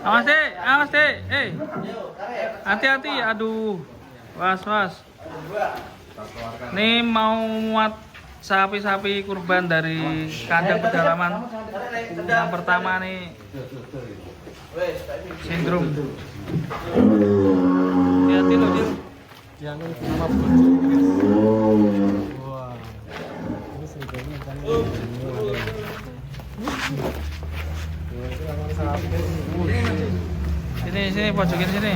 Awas deh, hati-hati, aduh, was. Nih mau muat sapi-sapi kurban dari kandang pedalaman. Yang pertama nih, sindrom. Hati-hati loh dia. Yang nama baju. Wah, ini sebenarnya kan. Sini pojokin sini.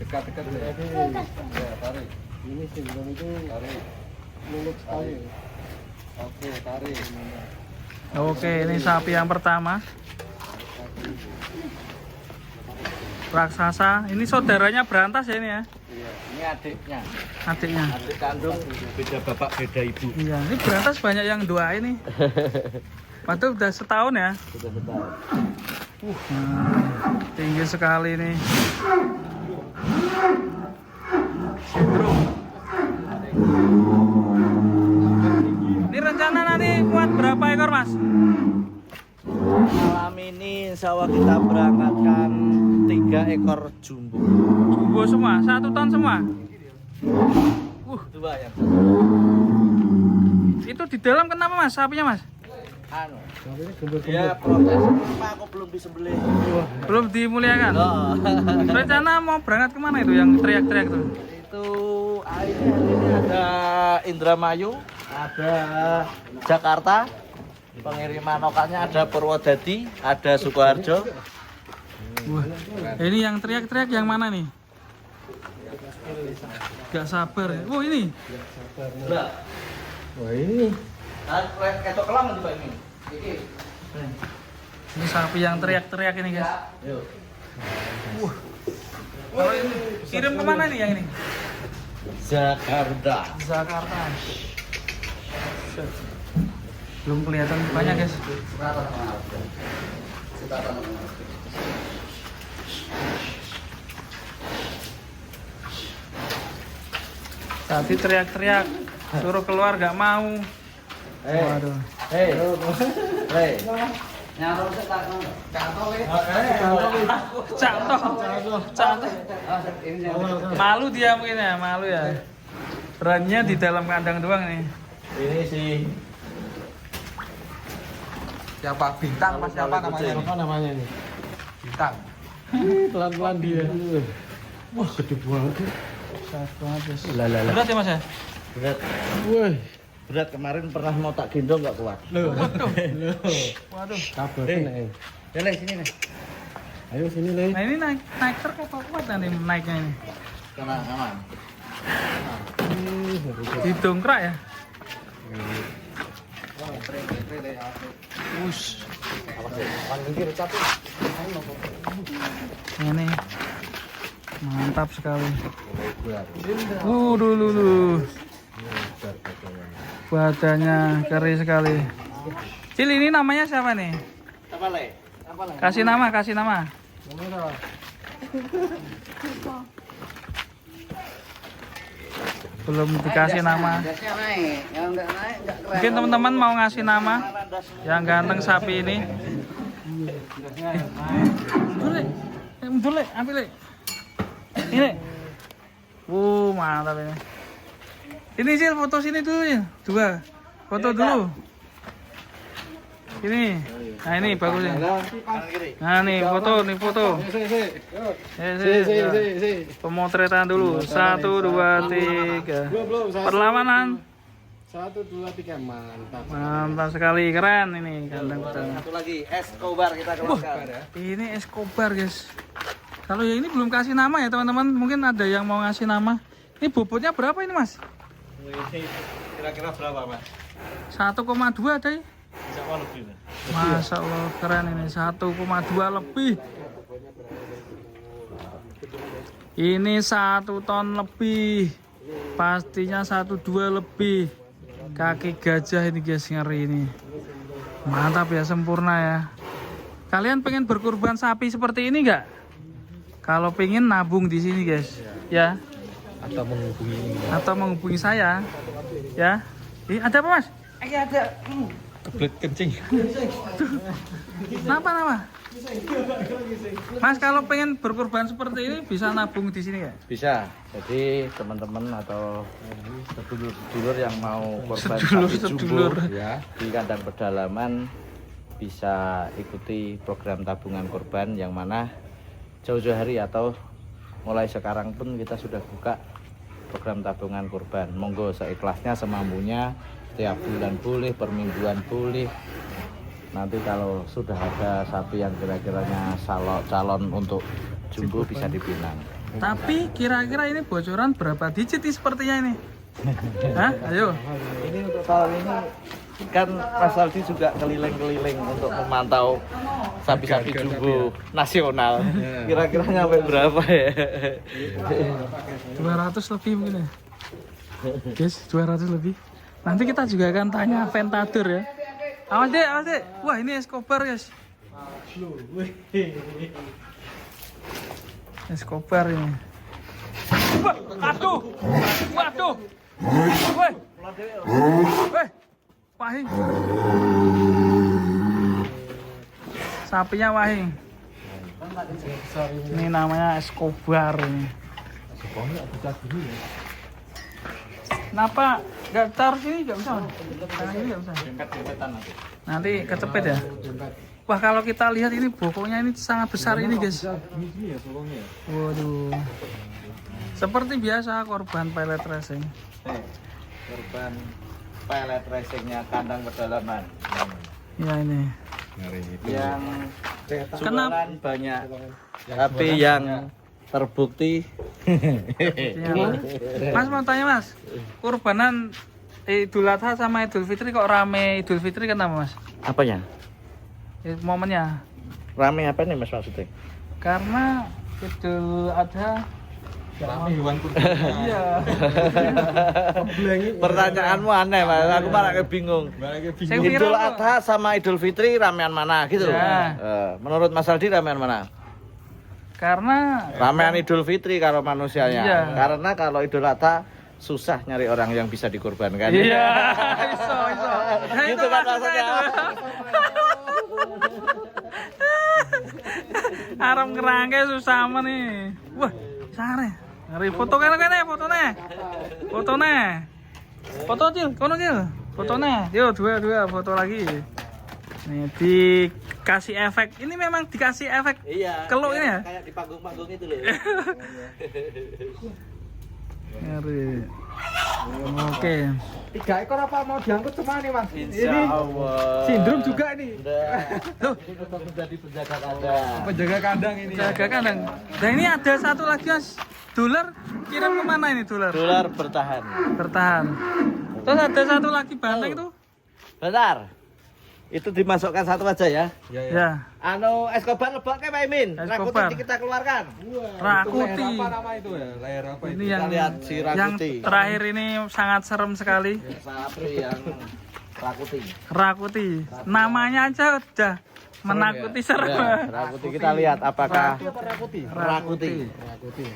Dekat-dekat ya, tarik. Ini sebelum itu tarik. Muluk sekali. Oke, tarik. Oke, ini sapi yang pertama. Raksasa. Ini saudaranya berantas ya ini ya? Iya, ini adiknya. Adiknya. Adik kandung beda bapak beda ibu. Iya, ini berantas banyak yang doain nih. Padahal udah setahun ya. Sudah setahun. Tinggi sekali nih. Sindrom. Ini rencana nanti buat berapa ekor mas? Malam ini insya Allah kita berangkatkan 3 ekor jumbo. Jumbo semua, 1 ton semua. Dua yang Itu di dalam kenapa mas sapinya mas? anu. Ya proses aku belum disembelih. Belum dimuliakan. Oh. Rencana mau berangkat kemana itu yang teriak-teriak tuh? Itu ini ada Indramayu, ada Jakarta. Pengiriman lokalnya ada Purwodadi, ada Sukoharjo. Wah, ini yang teriak-teriak yang mana nih? Gak sabar ya. Oh ini. Wah ini. Ketok kelang juga ini. Ini sapi yang teriak-teriak ini guys. Yuk. Wah. Kalau ini kirim kemana nih yang ini? Jakarta. Jakarta. Belum kelihatan banyak guys. Tadi teriak-teriak, suruh keluar gak mau. Waduh. Hei. Cantoh. Malu dia mungkin ya, malu ya. Perannya di dalam kandang doang nih. Ini sih Siapa? Bintang mas siapa namanya? apa namanya ini? Bintang. Pelan-pelan dia. Wah, gede banget. Besar banget guys. Lah. Berat ya mas ya? Berat. Woi. Berat kemarin pernah mau tak gendong nggak kuat. Waduh. Kabar nih. Ya sini nih. Ayo sini Le. Nah ini naik truk apa kuat nih naiknya ini? Tenang aman. Didongkrak ya? Wush. Ini mantap sekali. Dulu. Badannya keri sekali. Cil ini namanya siapa nih? Apa Le? Kasih nama. Belum dikasih nama. Mungkin teman-teman mau ngasih nama yang ganteng sapi ini. Boleh, ambil Le. Ini. Mantap ini. Ini Cil, foto sini dulu ya. 2. Foto dulu. Ini. Nah ini bagusnya. Nah nih foto. Pemotretan dulu. 1, 2, 3. Perlawanan. 1, 2, 3 mantap. Mantap sekali, keren ini kandang kita. Satu lagi Escobar kita keluarkan. Ini Escobar guys. Kalau yang ini belum kasih nama ya teman-teman. Mungkin ada yang mau ngasih nama. Ini bobotnya berapa ini mas? Kira-kira berapa mas? 1,2 ada ya? Insya Allah lebih. Masya Allah keren ini 1,2 lebih. Ini 1 ton lebih. Pastinya 1,2 lebih. Kaki gajah ini guys, ngeri ini. Mantap ya, sempurna ya. Kalian pengen berkurban sapi seperti ini enggak? Kalau pengen nabung di sini guys, ya. Atau menghubungi Saya, ya. Ada apa mas? Ada Kebelet kencing. Nama? Mas kalau pengen berkorban seperti ini bisa nabung di sini ya? Bisa. Jadi teman-teman atau sedulur-sedulur yang mau korban Sedulur-sedulur. sapi jumbo ya di kandang pedalaman bisa ikuti program tabungan korban yang mana jauh-jauh hari atau mulai sekarang pun kita sudah buka program tabungan korban. Monggo seikhlasnya semampunya, setiap bulan boleh, permingguan boleh. Nanti kalau sudah ada sapi yang kira-kiranya calon untuk jumbo bisa dipinang. Tapi kira-kira ini bocoran berapa digit nih sepertinya ini? Hah? Ayo. Ini untuk tahun ini kan Mas Aldi juga keliling-keliling untuk memantau sapi-sapi jumbo nasional. Kira-kira nyampe berapa ya? 200 lebih mungkin ya. Guys, 200 lebih. Nanti kita juga akan tanya Ventador ya. Awas deh. Wah, ini Escobar, guys. Escobar ini. Waduh. Woi. Wahing. Sapinya wahing. Ini namanya Escobar ini. Kenapa nggak taruh sini? Nggak bisa, Mas? Tangan ini nggak bisa. Nanti kecepet ya. Wah, kalau kita lihat ini bokongnya ini sangat besar ini, guys. Waduh. Seperti biasa korban pellet racing. Korban pellet racingnya kandang pedalaman. Ya ini. Yang Kenapa? jualan banyak, tapi yang terbukti. Mas mau tanya, Mas. Kurbanan Idul Adha sama Idul Fitri kok rame? Idul Fitri kenapa, Mas? Apanya? Momennya. Rame apa nih Mas maksudnya? Karena Idul Adha Rame hewan kurban. iya. Pertanyaanmu aneh, Mas. Aku malah bingung. Sing Idul viral Adha sama Idul Fitri ramean mana gitu? Ya. Menurut Mas Aldi ramean mana? Karena Ramean Idul Fitri kalau manusianya. Iya. Karena kalau Idul Adha susah nyari orang yang bisa dikorbankan. iya, iso. Nah, Gitu kan maksudnya. Aram kerangke susah men nih. Wah, sare. Ngeri foto kene fotone. Foto Cil, kono Cil. Fotone. Yo, dua foto lagi. Nih dikasih efek. Ini memang dikasih efek. Iya. Keluk ini ya? Kayak di panggung-panggung itu loh. Ngeri. Oke. 3 ekor apa mau diangkut semua nih, Mas? Insya Ini Allah. sindrom juga ini. Tuh, untuk menjadi penjaga kandang. Penjaga kandang ini. Jaga kandang. Dan ini ada satu lagi, Mas. Dolar kirim kemana ini dolar? Dolar bertahan. Bertahan. Terus ada satu lagi banteng itu. Bentar. Itu dimasukkan satu aja ya. Ya. Anu Escobar lebak kayak Pak Imin. Escobar. Rakuti kita keluarkan. Rakuti. Apa nama itu ya? Layar apa Ini itu? yang Kita lihat si yang Rakuti. terakhir ini sangat serem sekali. Sapi yang Rakuti. Rakuti. Namanya aja udah menakuti serem. Ya, Rakuti kita lihat apakah Rakuti. Rakuti.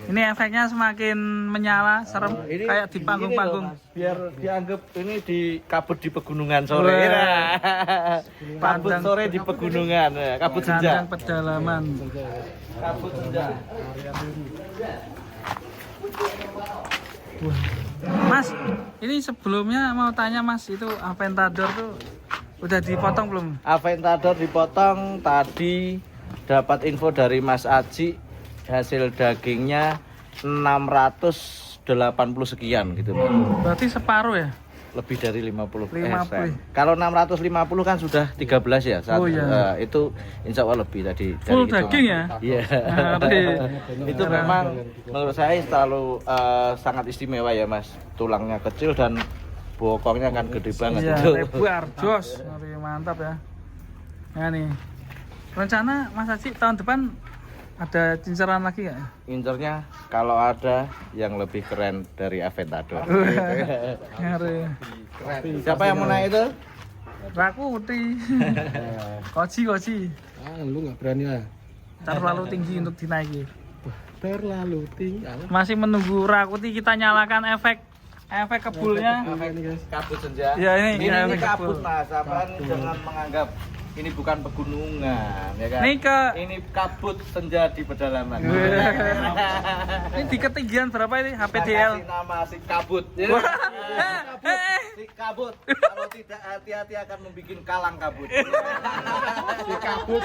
Ini efeknya semakin menyala, serem Ini kayak di gini panggung-panggung. loh, Mas. Biar dianggap ini di kabut di pegunungan sore. Wah. Nah, kabut Kandang- sore di pegunungan. Nah, kabut senja. Kandang pedalaman. Kabut senja. Mas, ini sebelumnya mau tanya Mas, itu Aventador tuh udah dipotong belum? Aventador dipotong tadi, dapat info dari Mas Aji, hasil dagingnya 680 sekian gitu. Berarti separuh ya? Lebih dari 50 50. Kalau 650 kan sudah 13 ya. Oh, iya. Itu insya Allah lebih tadi. Full dari daging ya? Iya. Ngeri. Itu memang menurut saya terlalu sangat istimewa ya Mas. Tulangnya kecil dan bokongnya kan gede banget Iya, itu. lebar, jos. Ngeri, mantap ya. Nah nih, rencana Mas Aji tahun depan ada cinceran lagi nggak? Incernya kalau ada yang lebih keren dari Aventador. Ngeri. Siapa yang mau naik itu? Rakuti. Koji. Lu nggak berani lah. Terlalu tinggi untuk dinaiki. Terlalu tinggi. Masih menunggu Rakuti kita nyalakan efek efek kebulnya. Kabut senja. Ya, ini ini efek kabut kebul. Mas, apaan jangan menganggap ini bukan pegunungan, ya kan? Ini kabut senja di pedalaman. Ini di ketinggian berapa ini HPDL? Kasih nama si kabut. Ya. Si kabut. Kalau tidak hati-hati akan membuat kalang kabut. Si kabut.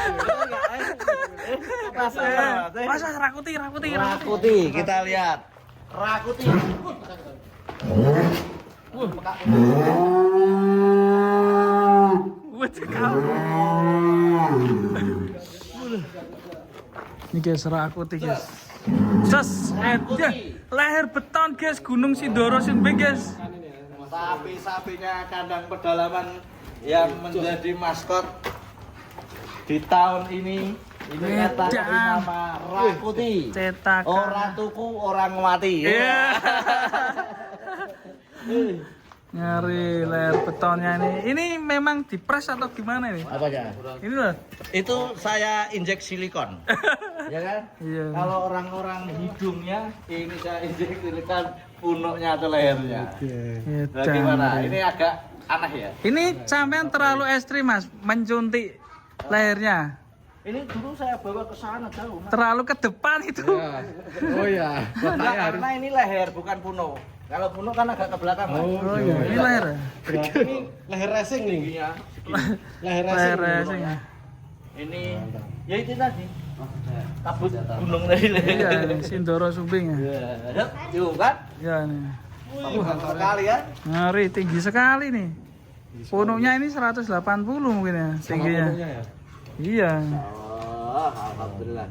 Mas Rakuti. Rakuti, kita lihat. Rakuti. Ini guys, Rakuti guys. Leher beton guys, Gunung Sindoro Sinbing guys. Sapi-sapinya kandang pedalaman yang menjadi maskot di tahun ini. Ini atas nama Rakuti. Cetak. Orang tuku, orang mati. Nyari leher betonnya ini. Ini memang dipres atau gimana ini? Apanya? Ini loh. Itu saya injek silikon. Ya kan? Iya. Kalau orang-orang hidungnya ini saya injek silikon punuknya atau lehernya. Nah, gimana? Ini agak aneh ya. Ini sampean terlalu ekstrim Mas, mencuntik lehernya. Ini dulu saya bawa ke sana jauh. Mas. Terlalu ke depan itu. Oh ya. Enggak, karena ini leher bukan punuk. Kalau punuk kan agak ke belakang. Mas. Oh iya, ini leher. Ini leher racing nih. Tingginya segini. Leher Leher racing. racing. Ini ya itu tadi. Kabut gunung tadi. Iya, Sindoro Sumbing ya. Ya, yuk kan? Ya nih. Sekali ya. Ngeri, tinggi sekali nih. Punuknya ini 180 mungkin ya tingginya. Ya. Iya. Oh, alhamdulillah.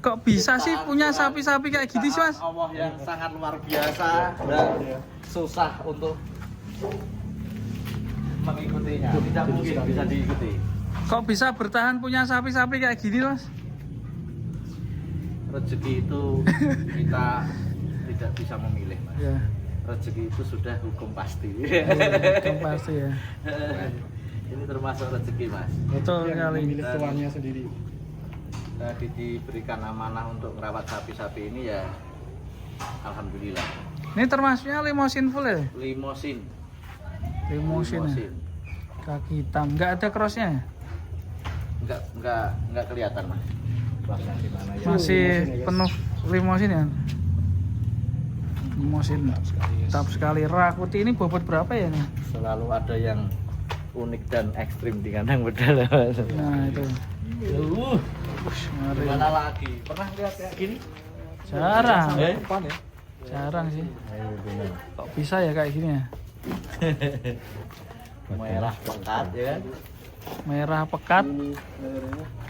Kok bisa sih punya sapi-sapi kayak gini sih Mas? Allah yang sangat luar biasa dan susah untuk mengikutinya. Tidak mungkin bisa diikuti. Kok bisa bertahan punya sapi-sapi kayak gini Mas? Rezeki itu kita tidak bisa memilih, Mas. Ya, Rezeki itu sudah hukum pasti. itu pasti ya. Ini termasuk rezeki, Mas. Betul sekali. Milik tuannya sendiri. Tadi diberikan amanah untuk merawat sapi-sapi ini ya, alhamdulillah. Ini termasuknya limosin full ya? Limosin. Limosin ya? Kaki hitam, nggak ada crossnya ya? Enggak kelihatan, Mas. Crossnya di mana ya? Masih penuh limosin ya? Limosin, mantap sekali. Rakuti ini bobot berapa ya nih? Selalu ada yang unik dan ekstrim di kandang pedalaman. Nah itu. Ngeri. Gimana lagi? Pernah lihat kayak gini? Jarang. Depan ya. Jarang sih. Kok bisa ya kayak gini ya? Merah pekat ya kan? Merah pekat,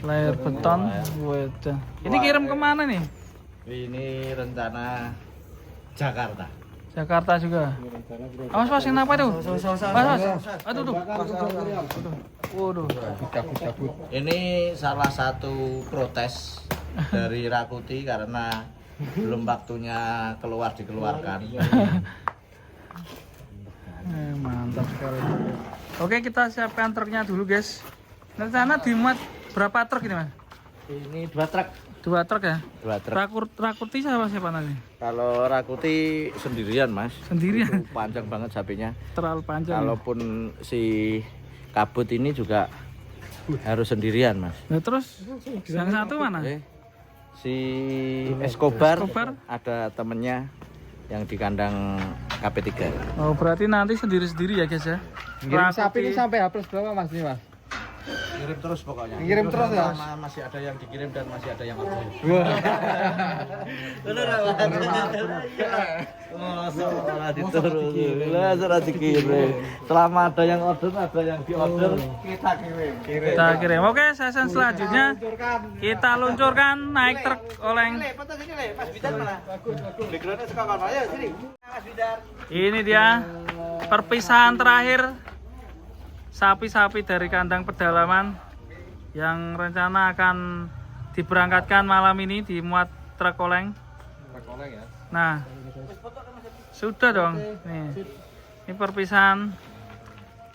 layar beton. Waduh. Ini kirim kemana nih? Ini rencana Jakarta. Jakarta juga. Awas Mas, yang apa tuh? Mas. Aduh tuh. Waduh. Cabut. Ini salah satu protes dari Rakuti karena belum waktunya dikeluarkan. Mantap sekali. Oke, kita siapkan truknya dulu guys. Rencana dimuat berapa truk ini Mas? Ini 2 truk. 2 truk ya? 2 truk. Rakuti siapa nanti? Kalau Rakuti sendirian, Mas. Sendirian? Itu panjang banget sapinya. Terlalu panjang. Kalaupun si kabut ini juga harus sendirian, Mas. Nah, terus yang satu mana? Si Escobar ada temennya yang di kandang KP3. Oh, berarti nanti sendiri-sendiri ya guys ya? Ngirim sapi ini sampai H+ berapa Mas nih Mas? Kirim terus pokoknya. Kirim terus ya? Masih ada yang dikirim dan masih ada yang upload. Wah. Bener Malah dikirim. Selama ada yang order, ada yang diorder, kita kirim. Kita kirim. Oke, sesi selanjutnya kita luncurkan naik truk oleng. Foto sini Le, Mas Bidar mana? Bagus. Backgroundnya suka mana? Ayo sini. Mas Bidar. Ini dia perpisahan terakhir sapi-sapi dari kandang pedalaman yang rencana akan diberangkatkan malam ini dimuat truk oleng. Nah, sudah dong. Nih, ini perpisahan.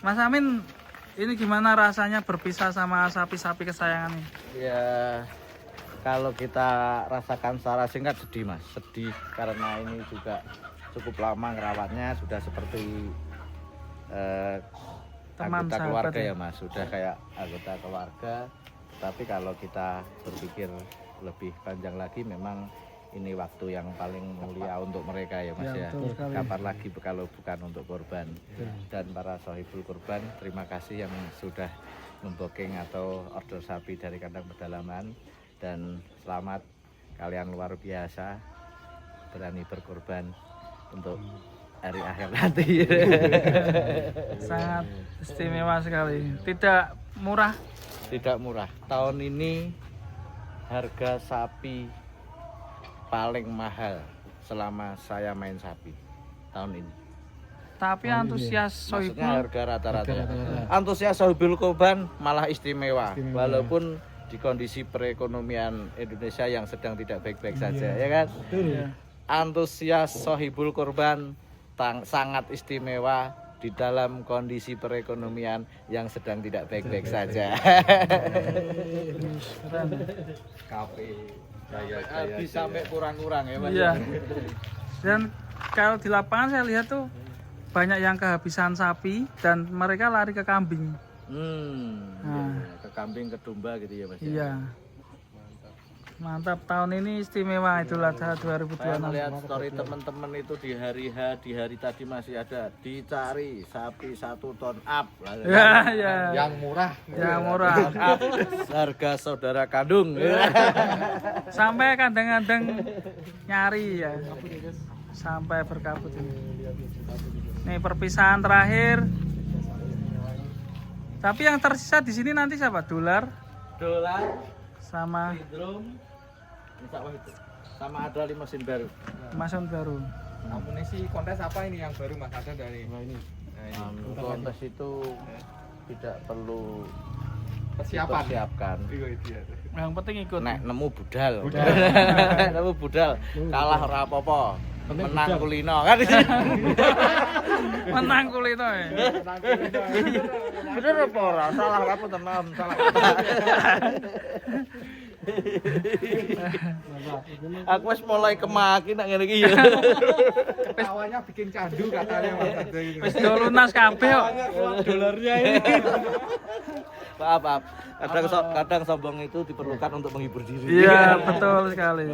Mas Amin, ini gimana rasanya berpisah sama sapi-sapi kesayangan ini? Ya, kalau kita rasakan secara singkat sedih Mas, sedih karena ini juga cukup lama ngerawatnya, sudah seperti Teman, anggota sahabat keluarga ya? ya Mas, sudah kayak anggota keluarga. Tapi kalau kita berpikir lebih panjang lagi, memang ini waktu yang paling mulia untuk mereka ya Mas Ya, ya. betul sekali. Kapan lagi kalau bukan untuk korban. Dan para sohibul korban, terima kasih yang sudah membooking atau order sapi dari kandang pedalaman. Dan selamat, kalian luar biasa berani berkorban untuk hari akhir nanti. Sangat istimewa sekali. Tidak murah. Tidak murah. Tahun ini harga sapi paling mahal selama saya main sapi tahun ini. Tapi antusias Maksudnya Sohibul harga rata-rata. Antusias sohibul korban malah istimewa. Walaupun di kondisi perekonomian Indonesia yang sedang tidak baik-baik saja, ya kan? ya. Antusias sohibul korban sangat istimewa di dalam kondisi perekonomian yang sedang tidak baik-baik saja. Kafe. Bisa sampai kurang-kurang ya Mas. Iya. Dan kalau di lapangan saya lihat tuh banyak yang kehabisan sapi dan mereka lari ke kambing. Iya, ke kambing, ke domba gitu ya Mas. Iya. Mantap, tahun ini istimewa Idul Adha Saya 2026. melihat story teman-teman itu di hari H, di hari tadi masih ada dicari sapi 1 ton up. Ya, ya. Yang murah. Ya murah. Up, harga saudara kandung. Sampai kadang-kadang nyari ya. Sampai berkabut ini. Nih perpisahan terakhir. Tapi yang tersisa di sini nanti siapa? Dolar Dolar, sama hidrom, itu. Sama ada 5 mesin baru. Mason baru. Amunisi kontes apa ini yang baru Mas ada dari? Nah, ini. Kontes itu tidak perlu Persiapan. dipersiapkan. Yang penting ikut. Nek nemu budal. Nemu budal, kalah ora apa-apa. Menang kulino kan. Menang kulino ya. Bener apa ora? Salah apa tenan, salah. Aku wis mulai kemaki nak ngene iki ya. Awalnya bikin candu katanya Mas. Wis do lunas kabeh kok. Dolarnya ini. Maaf. Kadang sombong itu diperlukan untuk menghibur diri. Iya, betul sekali.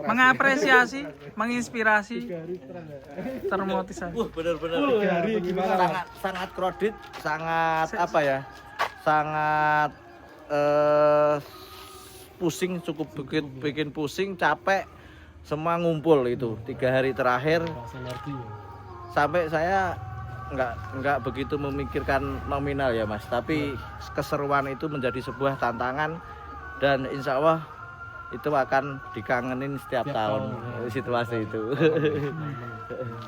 Mengapresiasi, menginspirasi, termotivasi. Bener-bener. Gimana? Sangat kredit, sangat apa ya? Sangat pusing, cukup bikin pusing, capek, semua ngumpul itu 3 hari terakhir. Sampai saya nggak begitu memikirkan nominal ya Mas, tapi keseruan itu menjadi sebuah tantangan dan insya Allah itu akan dikangenin setiap tahun situasi itu.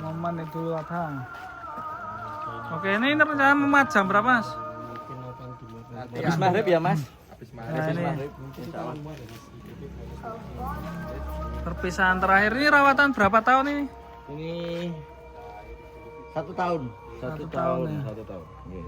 Momen Idul Adha. Oke, ini rencana memat jam berapa Mas? Habis maghrib ya Mas. Nah, ini Insya Allah. perpisahan terakhir ini rawatan berapa tahun ini? Ini 1 tahun. 1 tahun ya. 1 tahun. Iya.